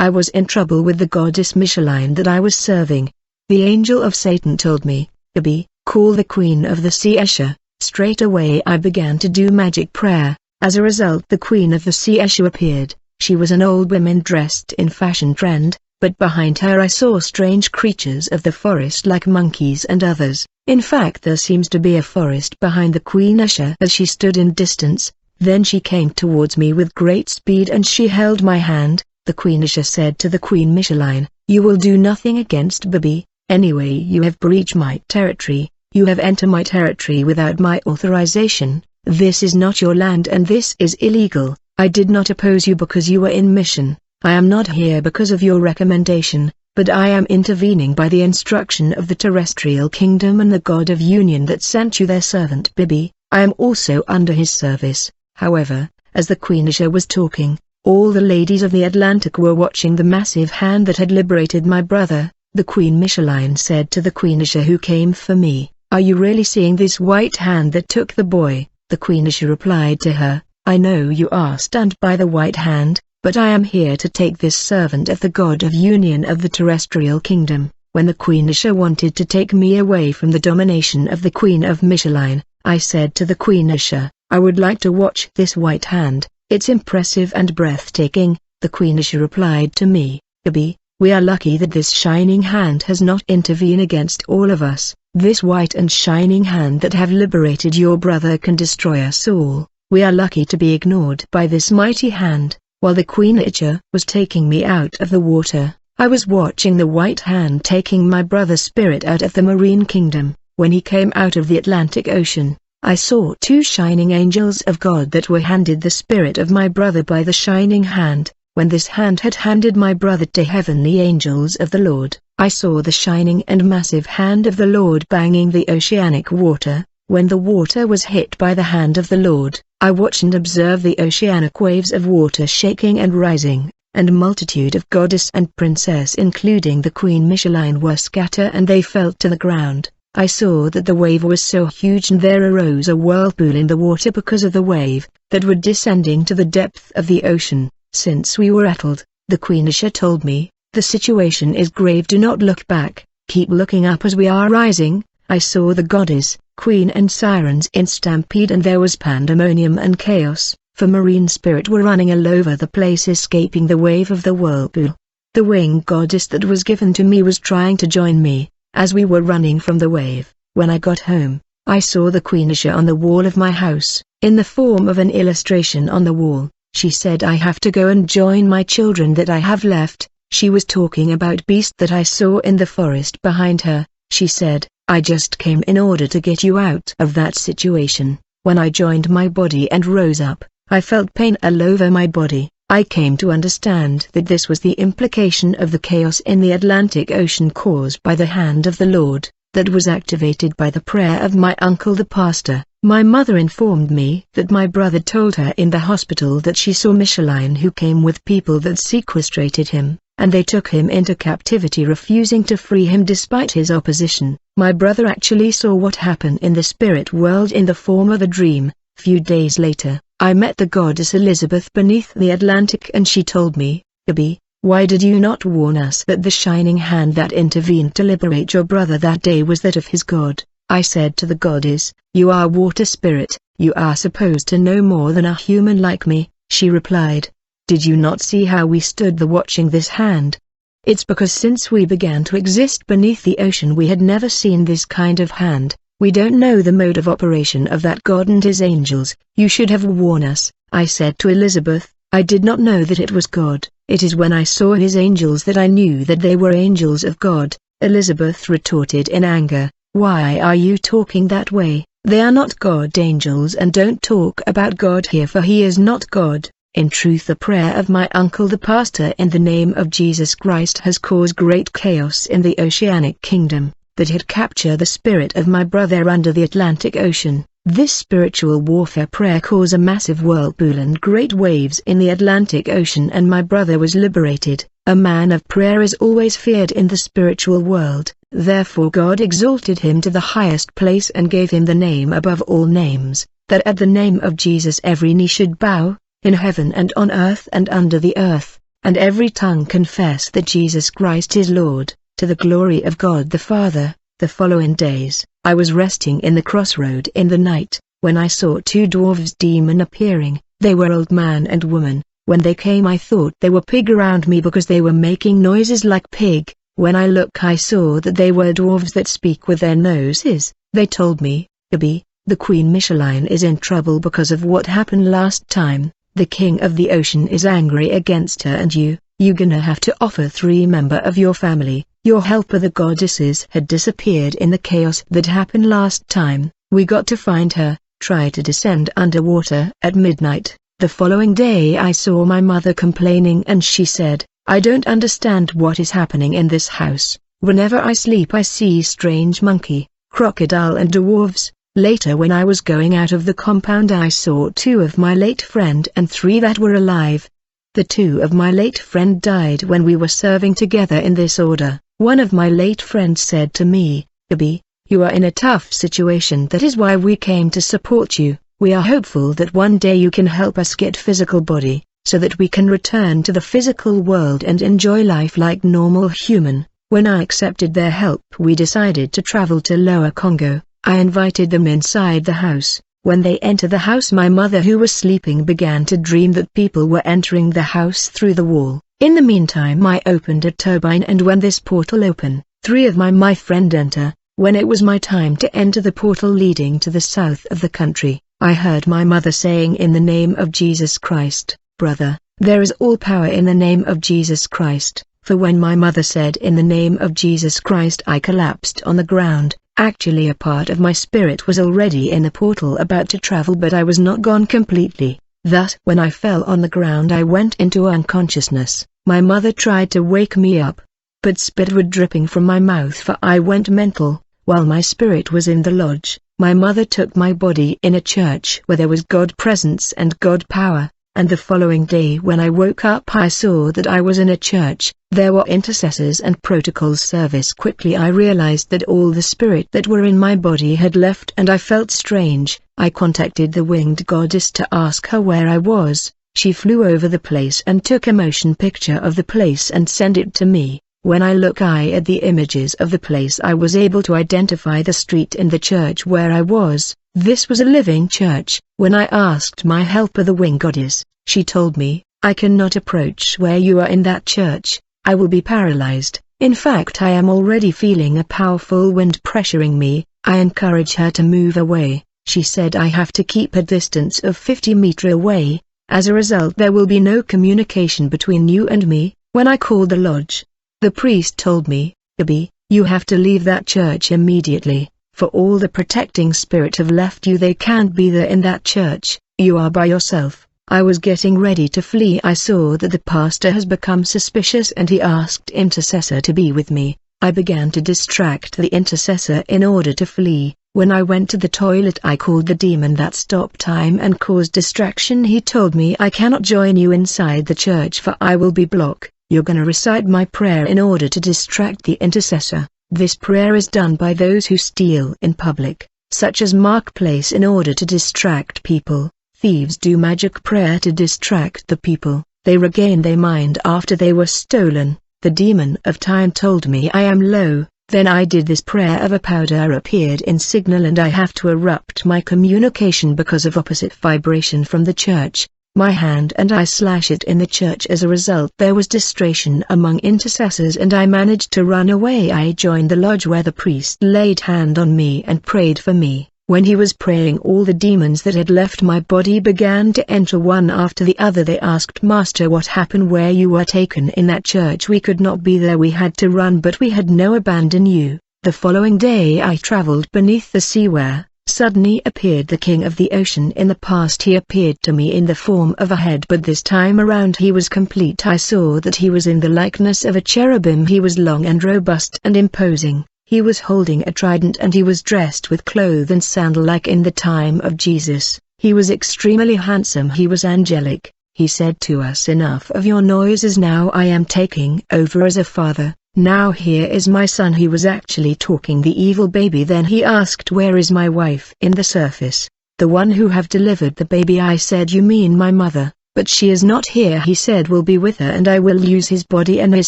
I was in trouble with the goddess Micheline that I was serving. The angel of Satan told me, "Gabi, call the queen of the sea Esha." Straight away I began to do magic prayer. As a result, the queen of the sea Esha appeared. She was an old woman dressed in fashion trend, but behind her I saw strange creatures of the forest like monkeys and others. In fact, there seems to be a forest behind the Queen Esha as she stood in distance. Then she came towards me with great speed and she held my hand. The Queen Esha said to the Queen Micheline, "You will do nothing against Babi. Anyway, you have breached my territory. You have entered my territory without my authorization. This is not your land and this is illegal. I did not oppose you because you were in mission. I am not here because of your recommendation, but I am intervening by the instruction of the terrestrial kingdom and the God of Union that sent you their servant Bibi. I am also under his service." However, as the Queen Esha was talking, all the ladies of the Atlantic were watching the massive hand that had liberated my brother. The Queen Micheline said to the Queen Esha who came for me, "Are you really seeing this white hand that took the boy?" The Queen Esha replied to her, "I know you are stunned by the white hand, but I am here to take this servant of the God of Union of the terrestrial kingdom." When the Queen Esha wanted to take me away from the domination of the Queen of Micheline, I said to the Queen Esha, "I would like to watch this white hand, it's impressive and breathtaking." The Queen Esha replied to me, "Gabi, we are lucky that this shining hand has not intervened against all of us. This white and shining hand that have liberated your brother can destroy us all. We are lucky to be ignored by this mighty hand." While the Queen Esha was taking me out of the water, I was watching the white hand taking my brother's spirit out of the marine kingdom. When he came out of the Atlantic Ocean, I saw two shining angels of God that were handed the spirit of my brother by the shining hand. When this hand had handed my brother to heavenly angels of the Lord, I saw the shining and massive hand of the Lord banging the oceanic water. When the water was hit by the hand of the Lord, I watched and observed the oceanic waves of water shaking and rising, and a multitude of goddess and princess including the Queen Micheline were scattered and they fell to the ground. I saw that the wave was so huge and there arose a whirlpool in the water because of the wave, that were descending to the depth of the ocean. Since we were rattled, the Queen Esha told me, "The situation is grave, do not look back, keep looking up as we are rising." I saw the goddess, queen and sirens in stampede and there was pandemonium and chaos, for marine spirit were running all over the place escaping the wave of the whirlpool. The winged goddess that was given to me was trying to join me, as we were running from the wave. When I got home, I saw the Queen Esha on the wall of my house, in the form of an illustration on the wall. She said I have to go and join my children that I have left. She was talking about beast that I saw in the forest behind her. She said, "I just came in order to get you out of that situation." When I joined my body and rose up, I felt pain all over my body. I came to understand that this was the implication of the chaos in the Atlantic Ocean caused by the hand of the Lord, that was activated by the prayer of my uncle the pastor. My mother informed me that my brother told her in the hospital that she saw Micheline who came with people that sequestrated him, and they took him into captivity refusing to free him despite his opposition. My brother actually saw what happened in the spirit world in the form of a dream. Few days later, I met the goddess Elizabeth beneath the Atlantic and she told me, "Gabi, why did you not warn us that the shining hand that intervened to liberate your brother that day was that of his God?" I said to the goddess, "You are water spirit, you are supposed to know more than a human like me." She replied, "Did you not see how we stood the watching this hand? It's because since we began to exist beneath the ocean we had never seen this kind of hand. We don't know the mode of operation of that God and his angels. You should have warned us." I said to Elizabeth, "I did not know that it was God. It is when I saw his angels that I knew that they were angels of God." Elizabeth retorted in anger, "Why are you talking that way? They are not God angels and don't talk about God here for he is not God." In truth, the prayer of my uncle the pastor in the name of Jesus Christ has caused great chaos in the oceanic kingdom, that had captured the spirit of my brother under the Atlantic Ocean. This spiritual warfare prayer caused a massive whirlpool and great waves in the Atlantic Ocean and my brother was liberated. A man of prayer is always feared in the spiritual world, therefore God exalted him to the highest place and gave him the name above all names, that at the name of Jesus every knee should bow, in heaven and on earth and under the earth. and every tongue confess that Jesus Christ is Lord, to the glory of God the Father. The following days, I was resting in the crossroad in the night, when I saw two dwarves demon appearing. They were old man and woman. When they came I thought they were pig around me because they were making noises like pig. When I looked I saw that they were dwarves that speak with their noses. They told me, "Gabi, the Queen Micheline is in trouble because of what happened last time. The King of the Ocean is angry against her and you gonna have to offer 3 members of your family. Your helper the goddesses had disappeared in the chaos that happened last time. We got to find her, try to descend underwater at midnight." The following day I saw my mother complaining and she said, "I don't understand what is happening in this house. Whenever I sleep I see strange monkey, crocodile and dwarves." Later when I was going out of the compound I saw 2 of my late friend and 3 that were alive. The 2 of my late friend died when we were serving together in this order. One of my late friends said to me, "Gabi, you are in a tough situation. That is why we came to support you. We are hopeful that one day you can help us get physical body, so that we can return to the physical world and enjoy life like normal human." When I accepted their help we decided to travel to Lower Congo. I invited them inside the house. When they entered the house my mother who was sleeping began to dream that people were entering the house through the wall. In the meantime I opened a turbine and when this portal opened, 3 of my friend enter. When it was my time to enter the portal leading to the south of the country, I heard my mother saying, "In the name of Jesus Christ, brother, there is all power in the name of Jesus Christ." For when my mother said "in the name of Jesus Christ" I collapsed on the ground. Actually a part of my spirit was already in the portal about to travel but I was not gone completely. Thus when I fell on the ground I went into unconsciousness. My mother tried to wake me up, but spit was dripping from my mouth for I went mental. While my spirit was in the lodge, my mother took my body in a church where there was God presence and God power. And the following day when I woke up I saw that I was in a church. There were intercessors and protocol service. Quickly I realized that all the spirit that were in my body had left and I felt strange. I contacted the winged goddess to ask her where I was. She flew over the place and took a motion picture of the place and sent it to me. When I look at the images of the place I was able to identify the street and the church where I was. This was a living church. When I asked my helper the winged goddess, she told me, "I cannot approach where you are in that church. I will be paralyzed. In fact I am already feeling a powerful wind pressuring me." I encouraged her to move away. She said I have to keep a distance of 50 meters away. As a result there will be no communication between you and me. When I called the lodge, the priest told me, "Gabi, you have to leave that church immediately, for all the protecting spirit have left you. They can't be there in that church. You are by yourself." I was getting ready to flee. I saw that the pastor has become suspicious and he asked intercessor to be with me. I began to distract the intercessor in order to flee. When I went to the toilet I called the demon that stopped time and caused distraction. He told me, "I cannot join you inside the church for I will be blocked. You're gonna recite my prayer in order to distract the intercessor." This prayer is done by those who steal in public, such as marketplace, in order to distract people. Thieves do magic prayer to distract the people. They regain their mind after they were stolen. The demon of time told me I am low. Then I did this prayer of a powder appeared in signal and I have to erupt my communication because of opposite vibration from the church. My hand and I slash it in the church. As a result there was distraction among intercessors and I managed to run away. I joined the lodge where the priest laid hand on me and prayed for me. When he was praying all the demons that had left my body began to enter one after the other. They asked, "Master, what happened where you were taken in that church? We could not be there. We had to run but we had no abandon you." The following day I traveled beneath the sea where suddenly appeared the King of the Ocean. In the past he appeared to me in the form of a head but this time around he was complete. I saw that he was in the likeness of a cherubim. He was long and robust and imposing. He was holding a trident and he was dressed with cloth and sandal like in the time of Jesus. He was extremely handsome. He was angelic. He said to us, "Enough of your noises, now I am taking over as a father. Now here is my son." He was actually talking the evil baby. Then he asked, "Where is my wife?" "In the surface, the one who have delivered the baby." I said, "You mean my mother?" but she is not here. He said will be with her and I will use his body and his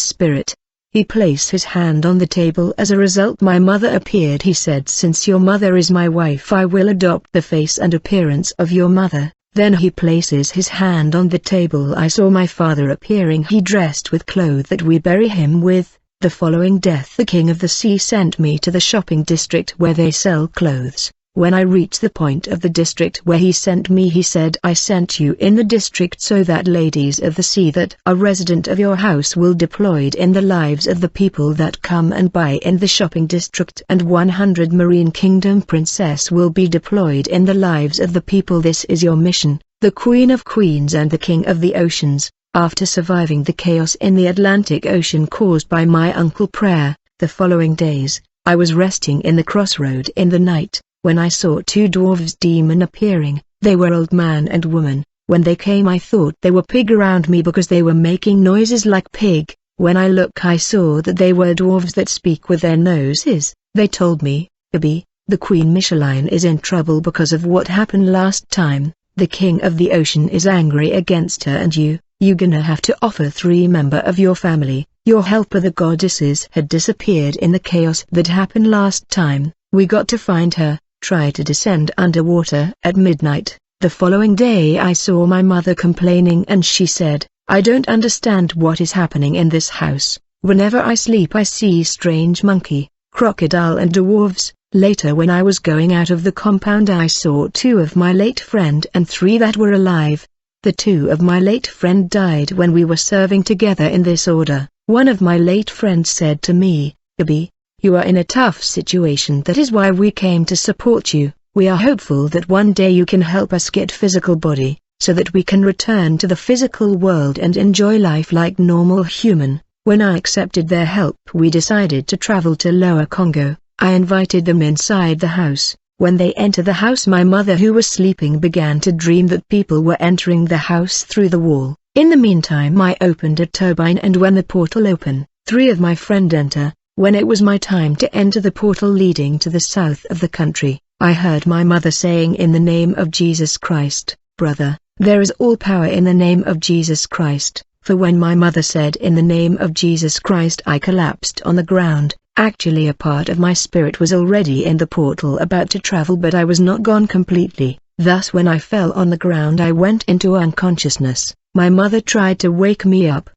spirit. He placed his hand on the table. As a result my mother appeared. He said since your mother is my wife I will adopt the face and appearance of your mother. Then he places his hand on the table. I saw my father appearing. He dressed with clothes that we bury him with. The following death the king of the sea sent me to the shopping district where they sell clothes. When I reached the point of the district where he sent me he said I sent you in the district so that ladies of the sea that are resident of your house will deployed in the lives of the people that come and buy in the shopping district and 100 marine kingdom princess will be deployed in the lives of the people. This is your mission, the Queen of Queens and the King of the Oceans. After surviving the chaos in the Atlantic Ocean caused by my uncle Prayer, the following days, I was resting in the crossroad in the night, when I saw two dwarves demon appearing. They were old man and woman. When they came I thought they were pig around me because they were making noises like pig. When I look I saw that they were dwarves that speak with their noses. They told me, Abby, the Queen Micheline is in trouble because of what happened last time. The King of the Ocean is angry against her and you gonna have to offer 3 members of your family. Your helper the goddesses had disappeared in the chaos that happened last time. We got to find her. Try to descend underwater at midnight. The following day I saw my mother complaining and she said, I don't understand what is happening in this house. Whenever I sleep I see strange monkey, crocodile and dwarves. Later when I was going out of the compound I saw 2 of my late friend and 3 that were alive. The 2 of my late friend died when we were serving together in this order. One of my late friends said to me, Abby, you are in a tough situation. That is why we came to support you. We are hopeful that one day you can help us get physical body, so that we can return to the physical world and enjoy life like normal human. When I accepted their help we decided to travel to Lower Congo. I invited them inside the house. When they entered the house my mother who was sleeping began to dream that people were entering the house through the wall. In the meantime I opened a turbine and when the portal opened, 3 of my friends enter. When it was my time to enter the portal leading to the south of the country, I heard my mother saying in the name of Jesus Christ, brother, there is all power in the name of Jesus Christ. For when my mother said in the name of Jesus Christ I collapsed on the ground. Actually a part of my spirit was already in the portal about to travel but I was not gone completely. Thus when I fell on the ground I went into unconsciousness. My mother tried to wake me up,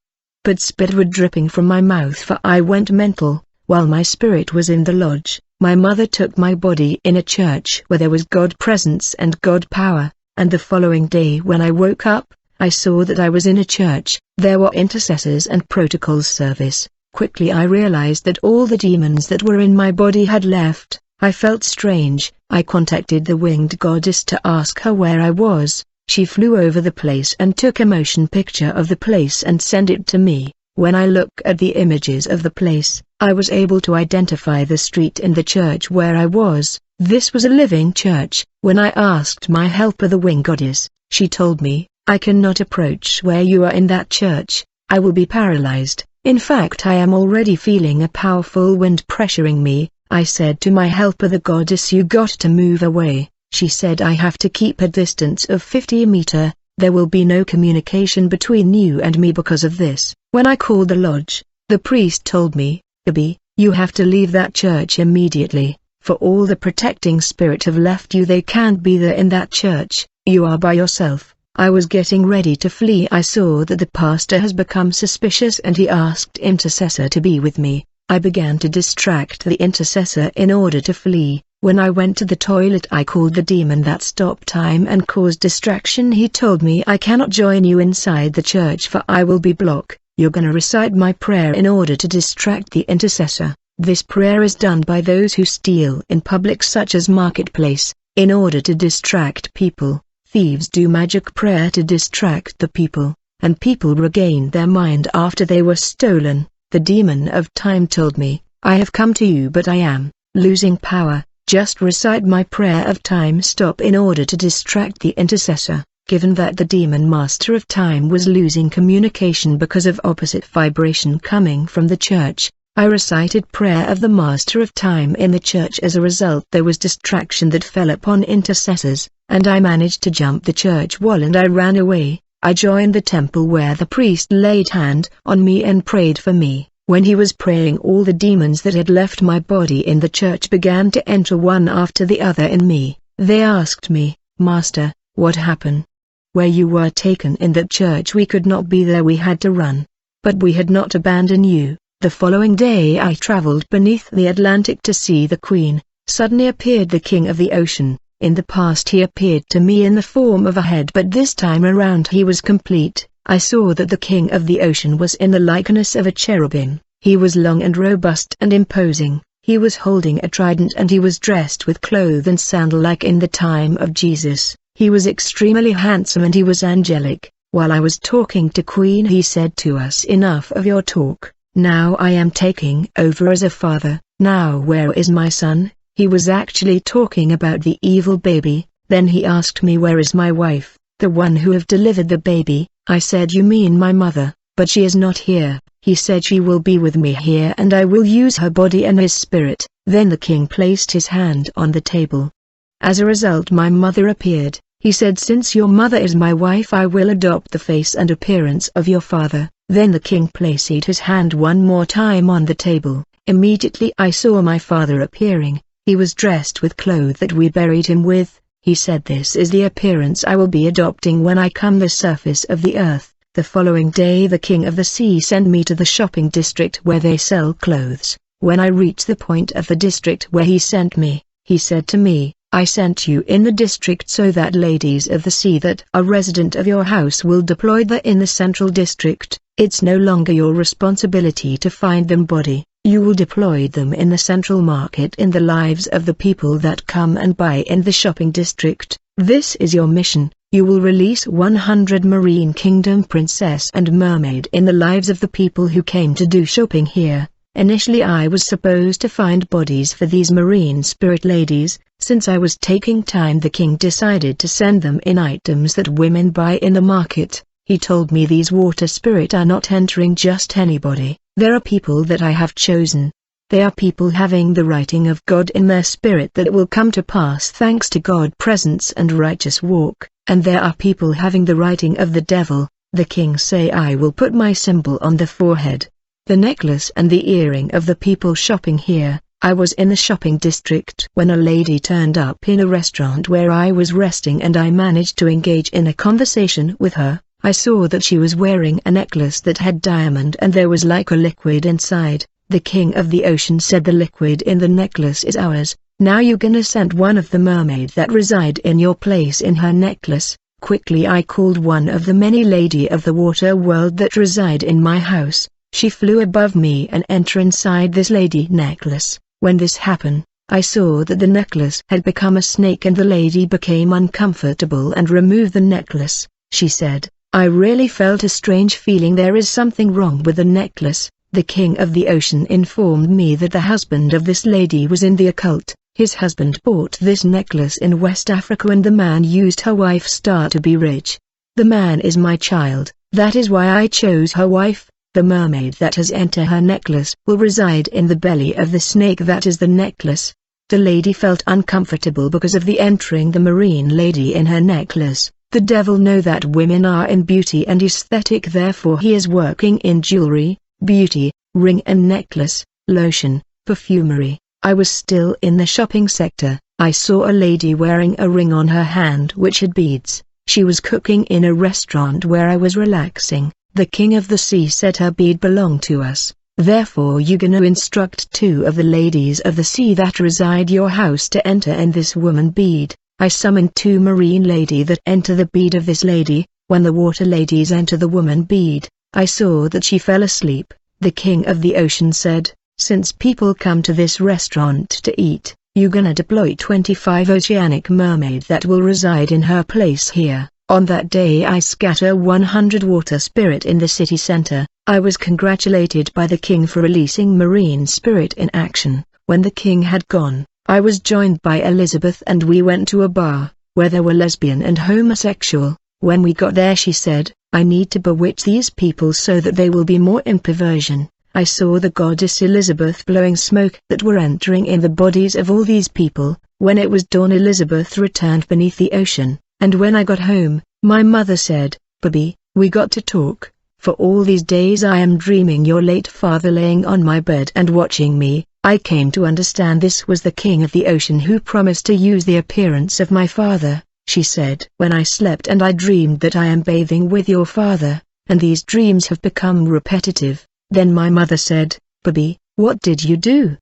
but spit was dripping from my mouth for I went mental. While my spirit was in the lodge, my mother took my body in a church where there was God presence and God power, and the following day when I woke up, I saw that I was in a church. There were intercessors and protocols service. Quickly I realized that all the demons that were in my body had left. I felt strange. I contacted the winged goddess to ask her where I was. She flew over the place and took a motion picture of the place and sent it to me. When I looked at the images of the place, I was able to identify the street and the church where I was. This was a living church. When I asked my helper the winged goddess, she told me, I cannot approach where you are in that church. I will be paralyzed. In fact I am already feeling a powerful wind pressuring me. I said to my helper the goddess you got to move away. She said I have to keep a distance of 50 meters. There will be no communication between you and me because of this. When I called the lodge, the priest told me, Abby, you have to leave that church immediately, for all the protecting spirit have left you. They can't be there in that church. You are by yourself. I was getting ready to flee. I saw that the pastor has become suspicious and he asked intercessor to be with me. I began to distract the intercessor in order to flee. When I went to the toilet I called the demon that stopped time and caused distraction. He told me I cannot join you inside the church for I will be blocked. You're gonna recite my prayer in order to distract the intercessor. This prayer is done by those who steal in public such as marketplace, in order to distract people. Thieves do magic prayer to distract the people, and people regain their mind after they were stolen. The demon of time told me, I have come to you but I am losing power. Just recite my prayer of time stop in order to distract the intercessor. Given that the demon master of time was losing communication because of opposite vibration coming from the church, I recited prayer of the master of time in the church. As a result there was distraction that fell upon intercessors, and I managed to jump the church wall and I ran away. I joined the temple where the priest laid hand on me and prayed for me. When he was praying, all the demons that had left my body in the church began to enter one after the other in me. They asked me, "Master, what happened? Where you were taken in that church we could not be there, we had to run. But we had not abandoned you." The following day I traveled beneath the Atlantic to see the Queen. Suddenly appeared the King of the Ocean. In the past he appeared to me in the form of a head, but this time around he was complete. I saw that the King of the Ocean was in the likeness of a cherubim. He was long and robust and imposing. He was holding a trident and he was dressed with cloth and sandal like in the time of Jesus. He was extremely handsome and he was angelic. While I was talking to Queen, he said to us, "Enough of your talk. Now I am taking over as a father. Now where is my son?" He was actually talking about the evil baby. Then he asked me, "Where is my wife, the one who have delivered the baby?" I said, "You mean my mother, but she is not here." He said, "She will be with me here and I will use her body and his spirit." Then the king placed his hand on the table. As a result my mother appeared. He said, "Since your mother is my wife, I will adopt the face and appearance of your father." Then the king placed his hand one more time on the table. Immediately I saw my father appearing. He was dressed with clothes that we buried him with. He said, "This is the appearance I will be adopting when I come the surface of the earth." The following day the King of the Sea sent me to the shopping district where they sell clothes. When I reached the point of the district where he sent me, he said to me, "I sent you in the district so that ladies of the sea that are resident of your house will deploy there in the central district. It's no longer your responsibility to find them body. You will deploy them in the central market in the lives of the people that come and buy in the shopping district. This is your mission. You will release 100 Marine Kingdom princess and mermaid in the lives of the people who came to do shopping here." Initially I was supposed to find bodies for these marine spirit ladies. Since I was taking time, the king decided to send them in items that women buy in the market. He told me these water spirit are not entering just anybody. There are people that I have chosen. They are people having the writing of God in their spirit that will come to pass thanks to God's presence and righteous walk, and there are people having the writing of the devil. The king say, "I will put my symbol on the forehead, the necklace and the earring of the people shopping here." I was in the shopping district when a lady turned up in a restaurant where I was resting and I managed to engage in a conversation with her. I saw that she was wearing a necklace that had diamond and there was like a liquid inside. The King of the Ocean said, "The liquid in the necklace is ours. Now you gonna send one of the mermaid that reside in your place in her necklace." Quickly I called one of the many lady of the water world that reside in my house. She flew above me and enter inside this lady necklace. When this happened, I saw that the necklace had become a snake and the lady became uncomfortable and removed the necklace. She said, "I really felt a strange feeling, there is something wrong with the necklace." The King of the Ocean informed me that the husband of this lady was in the occult. His husband bought this necklace in West Africa and the man used her wife's star to be rich. The man is my child, that is why I chose her wife. The mermaid that has entered her necklace will reside in the belly of the snake that is the necklace. The lady felt uncomfortable because of the entering the marine lady in her necklace. The devil know that women are in beauty and aesthetic, therefore he is working in jewelry, beauty, ring and necklace, lotion, perfumery. I was still in the shopping sector. I saw a lady wearing a ring on her hand which had beads. She was cooking in a restaurant where I was relaxing. The King of the Sea said her bead belonged to us. Therefore you gonna instruct 2 of the ladies of the sea that reside your house to enter in this woman bead. I summoned 2 marine lady that enter the bead of this lady. When the water ladies enter the woman bead, I saw that she fell asleep. The King of the Ocean said, "Since people come to this restaurant to eat, you gonna deploy 25 oceanic mermaid that will reside in her place here." On that day I scatter 100 water spirit in the city center. I was congratulated by the king for releasing marine spirit in action. When the king had gone, I was joined by Elizabeth and we went to a bar, where there were lesbian and homosexual. When we got there she said, "I need to bewitch these people so that they will be more in perversion." I saw the goddess Elizabeth blowing smoke that were entering in the bodies of all these people. When it was dawn Elizabeth returned beneath the ocean. And when I got home, my mother said, "Baby, we got to talk. For all these days I am dreaming your late father laying on my bed and watching me. I came to understand this was the king of the ocean who promised to use the appearance of my father," she said. "When I slept and I dreamed that I am bathing with your father, and these dreams have become repetitive." Then my mother said, "Baby, what did you do?"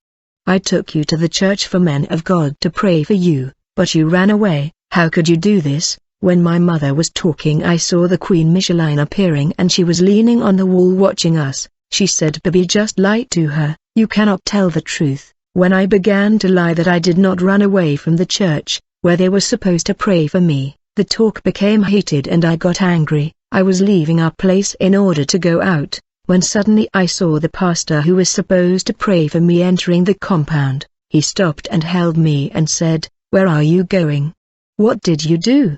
"I took you to the church for men of God to pray for you, but you ran away." "How could you do this?" When my mother was talking I saw the Queen Micheline appearing and she was leaning on the wall watching us. She said, "Baby, just lied to her. You cannot tell the truth." When I began to lie that I did not run away from the church, where they were supposed to pray for me, the talk became heated and I got angry. I was leaving our place in order to go out, when suddenly I saw the pastor who was supposed to pray for me entering the compound. He stopped and held me and said, "Where are you going? What did you do?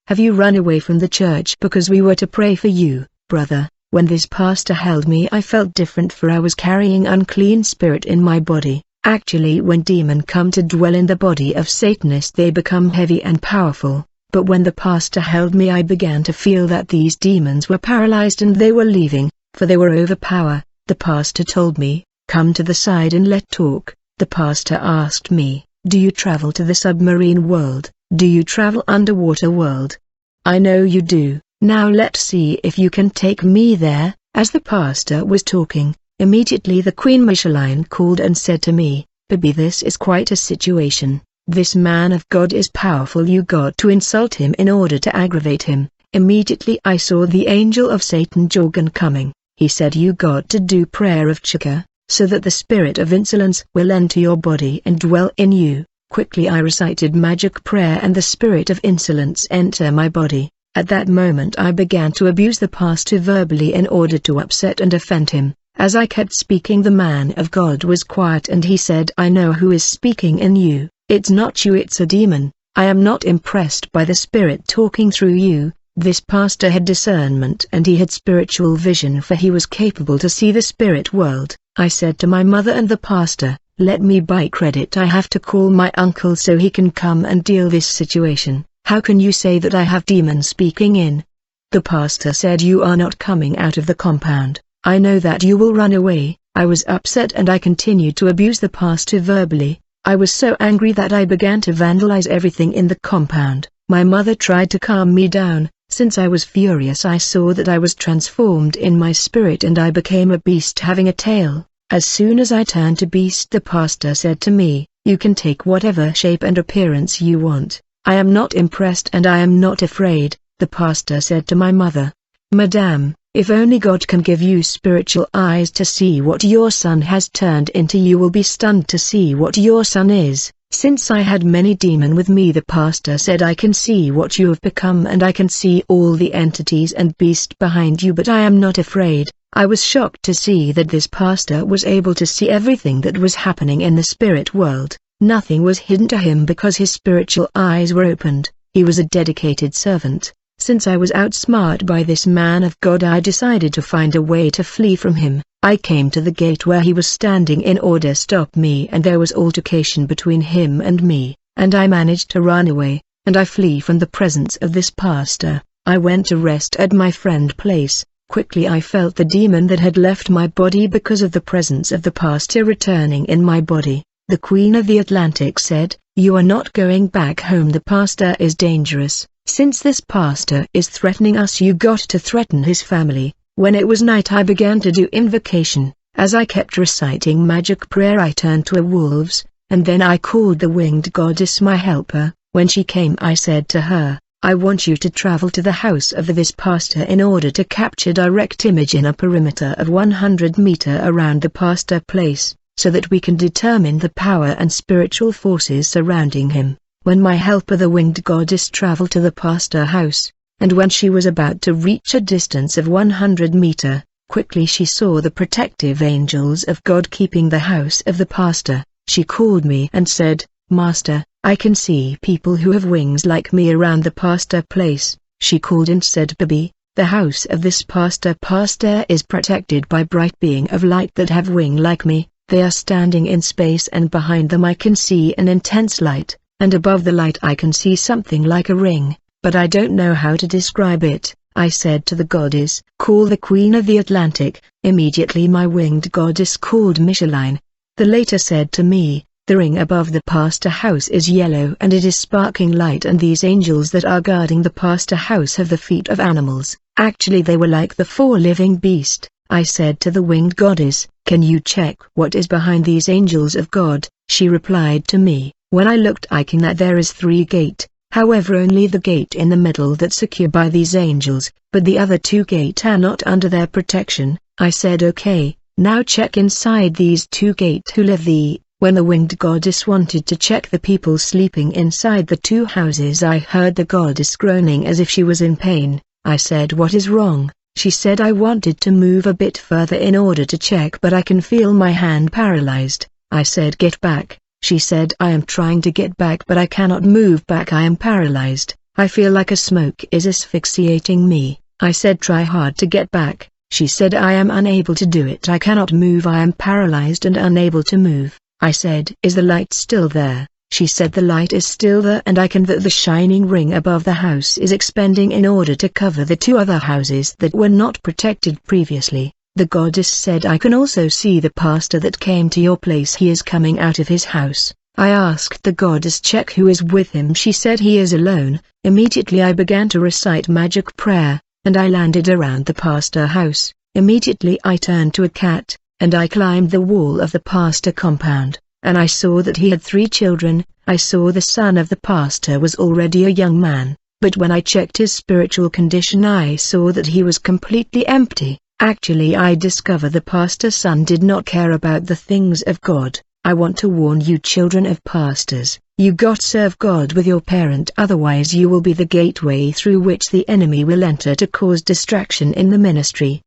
Have you run away from the church because we were to pray for you, brother?" When this pastor held me I felt different, for I was carrying unclean spirit in my body. Actually, when demons come to dwell in the body of Satanist they become heavy and powerful, but when the pastor held me I began to feel that these demons were paralyzed and they were leaving, for they were overpowered. The pastor told me, "Come to the side and let's talk." The pastor asked me, "Do you travel to the submarine world? Do you travel underwater world? I know you do. Now let's see if you can take me there." As the pastor was talking, immediately the Queen Micheline called and said to me, "Baby, this is quite a situation. This man of God is powerful. You got to insult him in order to aggravate him." Immediately I saw the angel of Satan Jorgen coming. He said, "You got to do prayer of Chika, so that the spirit of insolence will enter your body and dwell in you." Quickly I recited magic prayer and the spirit of insolence enter my body. At that moment I began to abuse the pastor verbally in order to upset and offend him. As I kept speaking the man of God was quiet and he said, "I know who is speaking in you. It's not you, it's a demon. I am not impressed by the spirit talking through you." This pastor had discernment and he had spiritual vision, for he was capable to see the spirit world. I said to my mother and the pastor, "Let me buy credit. I have to call my uncle so he can come and deal this situation. How can you say that I have demons speaking in?" The pastor said, "You are not coming out of the compound. I know that you will run away." I was upset and I continued to abuse the pastor verbally. I was so angry that I began to vandalize everything in the compound. My mother tried to calm me down. Since I was furious I saw that I was transformed in my spirit and I became a beast having a tail. As soon as I turned to beast, the pastor said to me, "You can take whatever shape and appearance you want. I am not impressed and I am not afraid." The pastor said to my mother, "Madame, if only God can give you spiritual eyes to see what your son has turned into, you will be stunned to see what your son is." Since I had many demons with me, the pastor said, "I can see what you have become and I can see all the entities and beasts behind you, but I am not afraid." I was shocked to see that this pastor was able to see everything that was happening in the spirit world. Nothing was hidden to him because his spiritual eyes were opened. He was a dedicated servant. Since I was outsmarted by this man of God, I decided to find a way to flee from him. I came to the gate where he was standing in order to stop me, and there was altercation between him and me, and I managed to run away, and I flee from the presence of this pastor. I went to rest at my friend's place. Quickly I felt the demon that had left my body because of the presence of the pastor returning in my body. The Queen of the Atlantic said, "You are not going back home. The pastor is dangerous. Since this pastor is threatening us, you got to threaten his family." When it was night I began to do invocation. As I kept reciting magic prayer I turned to a wolves, and then I called the winged goddess my helper. When she came I said to her, "I want you to travel to the house of this pastor in order to capture direct image in a perimeter of 100 meters around the pastor place, so that we can determine the power and spiritual forces surrounding him." When my helper the winged goddess traveled to the pastor house, and when she was about to reach a distance of 100 meters, quickly she saw the protective angels of God keeping the house of the pastor. She called me and said, "Master, I can see people who have wings like me around the pastor place." She called and said, "Baby, the house of this pastor is protected by bright being of light that have wing like me. They are standing in space and behind them I can see an intense light, and above the light I can see something like a ring, but I don't know how to describe it. I said to the goddess, call the queen of the Atlantic. Immediately my winged goddess called Micheline. The latter said to me, the ring above the pastor house is yellow and it is sparking light, and these angels that are guarding the pastor house have the feet of animals. Actually they were like the four living beasts. I said to the winged goddess, can you check what is behind these angels of God? She replied to me, when I looked I can that there is 3 gates. However only the gate in the middle that's secure by these angels, but the other 2 gates are not under their protection. I said okay, now check inside these 2 gates who live thee. When the winged goddess wanted to check the people sleeping inside the 2 houses, I heard the goddess groaning as if she was in pain. I said what is wrong? She said I wanted to move a bit further in order to check but I can feel my hand paralyzed. I said get back. She said I am trying to get back but I cannot move back, I am paralyzed. I feel like a smoke is asphyxiating me. I said try hard to get back. She said I am unable to do it, I cannot move, I am paralyzed and unable to move. I said is the light still there? She said the light is still there and I can that the shining ring above the house is expanding in order to cover the 2 other houses that were not protected previously. The goddess said I can also see the pastor that came to your place, he is coming out of his house. I asked the goddess check who is with him, she said he is alone. Immediately I began to recite magic prayer, and I landed around the pastor house. Immediately I turned to a cat, and I climbed the wall of the pastor compound, and I saw that he had 3 children. I saw the son of the pastor was already a young man, but when I checked his spiritual condition I saw that he was completely empty. Actually I discover the pastor's son did not care about the things of God. I want to warn you children of pastors, you got serve God with your parent, otherwise you will be the gateway through which the enemy will enter to cause distraction in the ministry.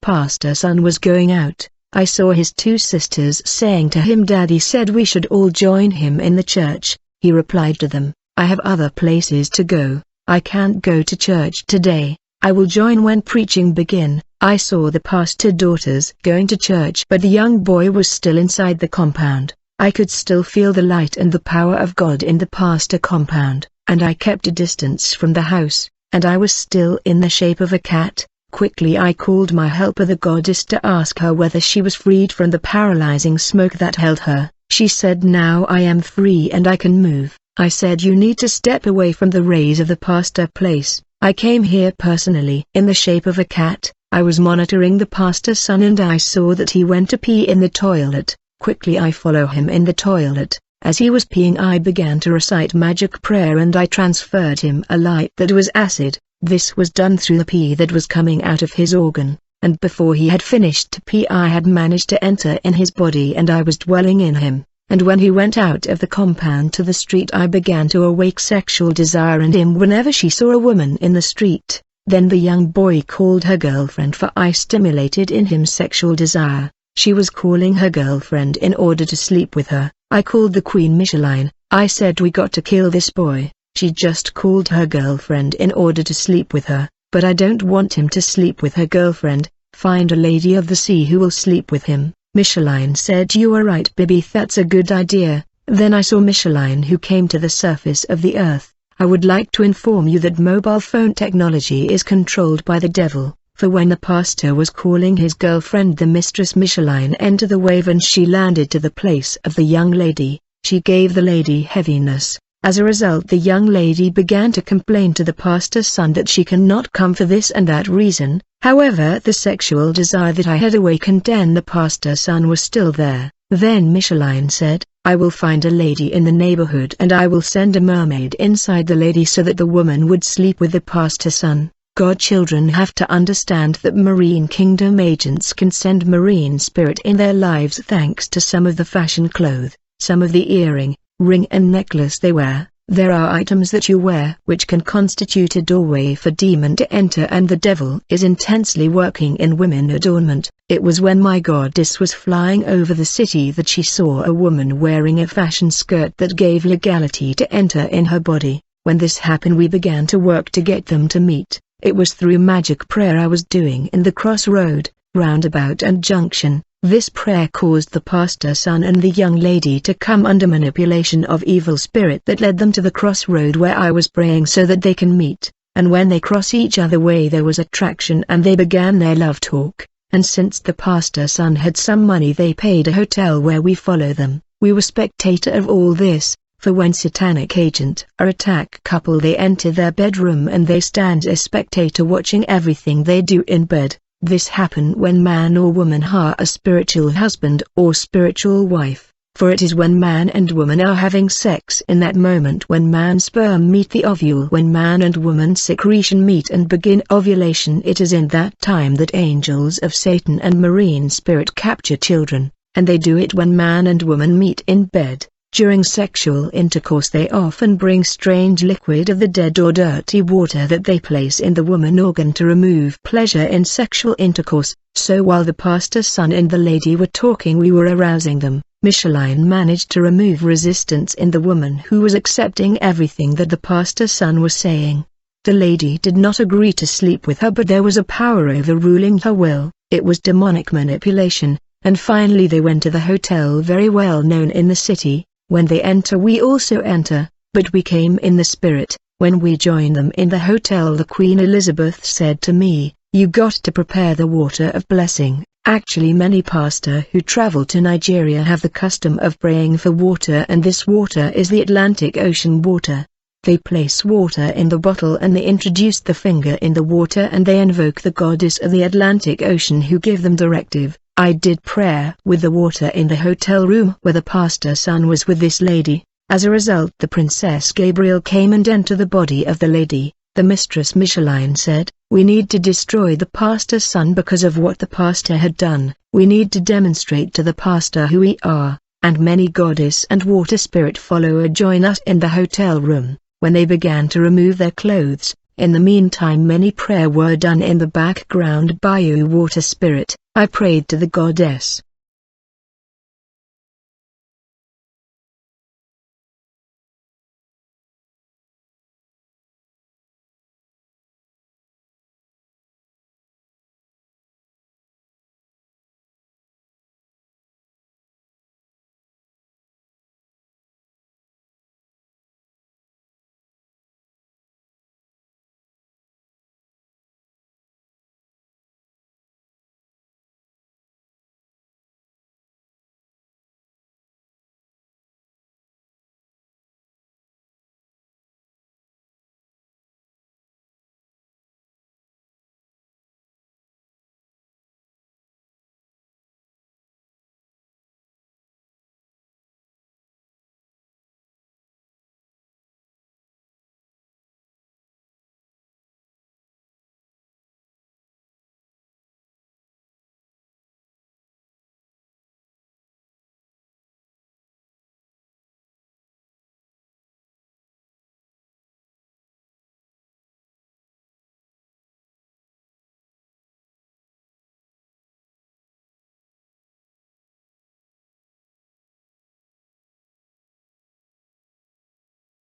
Pastor's son was going out. I saw his 2 sisters saying to him, Daddy said we should all join him in the church. He replied to them, I have other places to go, I can't go to church today, I will join when preaching begin. I saw the pastor daughters going to church but the young boy was still inside the compound. I could still feel the light and the power of God in the pastor compound, and I kept a distance from the house, and I was still in the shape of a cat. Quickly I called my helper the goddess to ask her whether she was freed from the paralyzing smoke that held her. She said now I am free and I can move. I said you need to step away from the rays of the pastor place. I came here personally in the shape of a cat. I was monitoring the pastor's son and I saw that he went to pee in the toilet. Quickly I follow him in the toilet. As he was peeing I began to recite magic prayer and I transferred him a light that was acid. This was done through the pee that was coming out of his organ, and before he had finished to pee I had managed to enter in his body and I was dwelling in him. And when he went out of the compound to the street I began to awake sexual desire in him whenever she saw a woman in the street. Then the young boy called her girlfriend, for I stimulated in him sexual desire. She was calling her girlfriend in order to sleep with her. I called the Queen Micheline. I said we got to kill this boy. She just called her girlfriend in order to sleep with her, but I don't want him to sleep with her girlfriend. Find a lady of the sea who will sleep with him. Micheline said you are right Bibi, that's a good idea. Then I saw Micheline who came to the surface of the earth. I would like to inform you that mobile phone technology is controlled by the devil, for when the pastor was calling his girlfriend the mistress Micheline entered the wave and she landed to the place of the young lady. She gave the lady heaviness. As a result the young lady began to complain to the pastor's son that she cannot come for this and that reason. However the sexual desire that I had awakened in the pastor's son was still there. Then Micheline said, I will find a lady in the neighborhood and I will send a mermaid inside the lady so that the woman would sleep with the pastor's son. Godchildren have to understand that Marine Kingdom agents can send marine spirit in their lives thanks to some of the fashion clothes, some of the earring, ring and necklace they wear. There are items that you wear which can constitute a doorway for demon to enter, and the devil is intensely working in women adornment. It was when my goddess was flying over the city that she saw a woman wearing a fashion skirt that gave legality to enter in her body. When this happened we began to work to get them to meet. It was through magic prayer I was doing in the crossroad, roundabout and junction. This prayer caused the pastor's son and the young lady to come under manipulation of evil spirit that led them to the crossroad where I was praying so that they can meet. and when they cross each other way there was attraction and they began their love talk, and since the pastor's son had some money they paid a hotel where we follow them. We were spectator of all this, for when satanic agent or attack couple they enter their bedroom and they stand as spectator watching everything they do in bed. This happen when man or woman hire a spiritual husband or spiritual wife, for it is when man and woman are having sex in that moment when man's sperm meet the ovule, when man and woman secretion meet and begin ovulation. It is in that time that angels of Satan and marine spirit capture children, and they do it when man and woman meet in bed. During sexual intercourse they often bring strange liquid of the dead or dirty water that they place in the woman organ to remove pleasure in sexual intercourse. So while the pastor's son and the lady were talking we were arousing them. Micheline managed to remove resistance in the woman who was accepting everything that the pastor's son was saying. The lady did not agree to sleep with her, but there was a power overruling her will. It was demonic manipulation, and finally they went to the hotel very well known in the city. When they enter we also enter, but we came in the spirit. When we joined them in the hotel the Queen Elizabeth said to me, "You got to prepare the water of blessing." Actually many pastors who travel to Nigeria have the custom of praying for water, and this water is the Atlantic Ocean water. They place water in the bottle and they introduce the finger in the water and they invoke the goddess of the Atlantic Ocean who give them directive. I did prayer with the water in the hotel room where the pastor's son was with this lady. As a result the Princess Gabriel came and entered the body of the lady. The mistress Micheline said, "We need to destroy the pastor's son because of what the pastor had done. We need to demonstrate to the pastor who we are." And many goddess and water spirit follower join us in the hotel room. When they began to remove their clothes, in the meantime many prayer were done in the background by you water spirit. I prayed to the goddess,